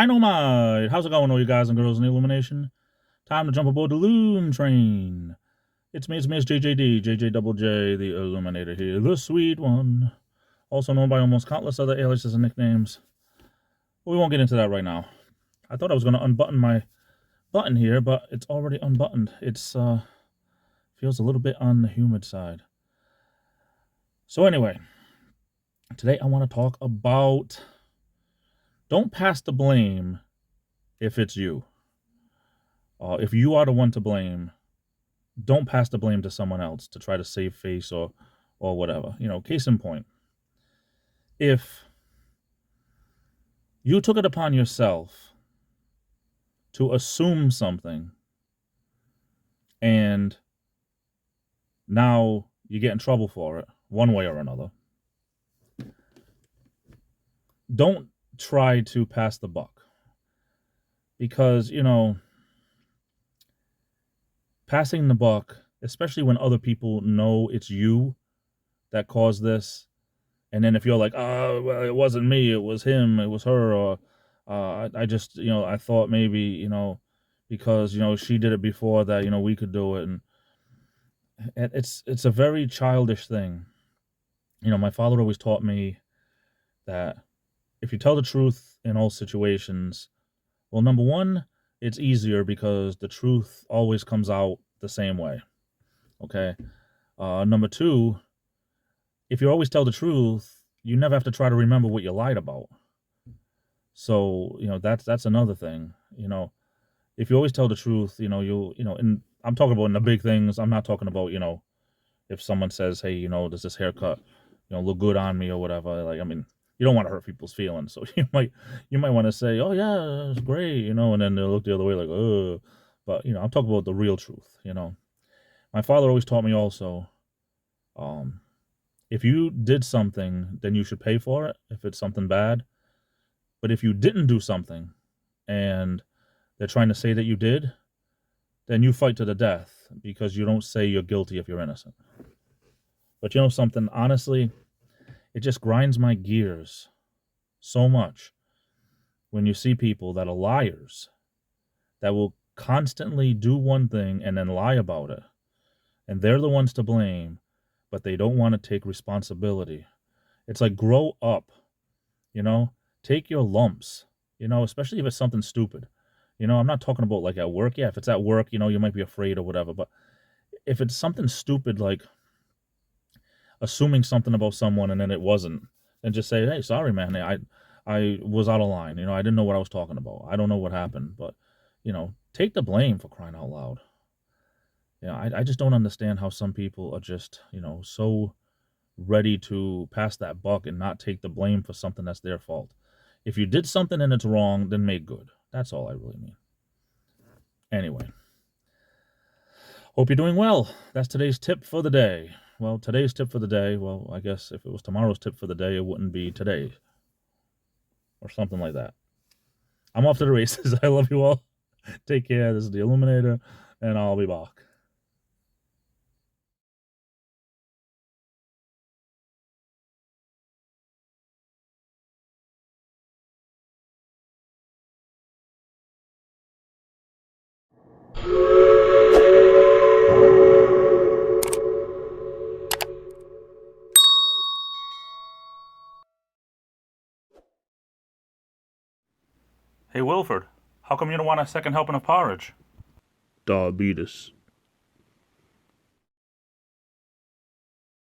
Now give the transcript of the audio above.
Dynamite! How's it going, all you guys and girls in the Illumination? Time to jump aboard the Loom train. It's me, it's JJD, JJ Double J, the Illuminator here, the sweet one. Also known by almost countless other aliases and nicknames. But we won't get into that right now. I thought I was going to unbutton my button here, but it's already unbuttoned. It's, feels a little bit on the humid side. So anyway, today I want to talk about don't pass the blame if it's you. If you are the one to blame, don't pass the blame to someone else to try to save face or whatever. You know, case in point, if you took it upon yourself to assume something and now you get in trouble for it one way or another, don't try to pass the buck. Because, you know, passing the buck, especially when other people know it's you that caused this, and then if you're like, oh, well, it wasn't me, it was him, it was her, or I just, you know, I thought maybe, you know, because, you know, she did it before that, you know, we could do it. And it's a very childish thing. You know, my father always taught me that if you tell the truth in all situations, well, number one, it's easier because the truth always comes out the same way. Okay. Number two, if you always tell the truth, you never have to try to remember what you lied about. So, you know, that's another thing. You know, if you always tell the truth, you know, and I'm talking about in the big things. I'm not talking about, you know, if someone says, hey, you know, does this haircut, you know, look good on me or whatever. Like, I mean, you don't want to hurt people's feelings. So you might want to say, oh yeah, it's great, you know, and then they'll look the other way like, oh, but, you know, I'm talking about the real truth, you know. My father always taught me also, if you did something, then you should pay for it if it's something bad. But if you didn't do something and they're trying to say that you did, then you fight to the death because you don't say you're guilty if you're innocent. But you know something, honestly, it just grinds my gears so much when you see people that are liars that will constantly do one thing and then lie about it. And they're the ones to blame, but they don't want to take responsibility. It's like, grow up, you know, take your lumps, you know, especially if it's something stupid. You know, I'm not talking about like at work. Yeah, if it's at work, you know, you might be afraid or whatever. But if it's something stupid like assuming something about someone and then it wasn't, then just say, hey, sorry, man. I was out of line. You know, I didn't know what I was talking about. I don't know what happened. But, you know, take the blame for crying out loud. You know, I just don't understand how some people are just, you know, so ready to pass that buck and not take the blame for something that's their fault. If you did something and it's wrong, then make good. That's all I really mean. Anyway, hope you're doing well. That's today's tip for the day. Well, today's tip for the day, well, I guess if it was tomorrow's tip for the day, it wouldn't be today. Or something like that. I'm off to the races. I love you all. Take care. This is the Illuminator, and I'll be back. Hey, Wilford, how come you don't want a second helping of porridge? Diabetes.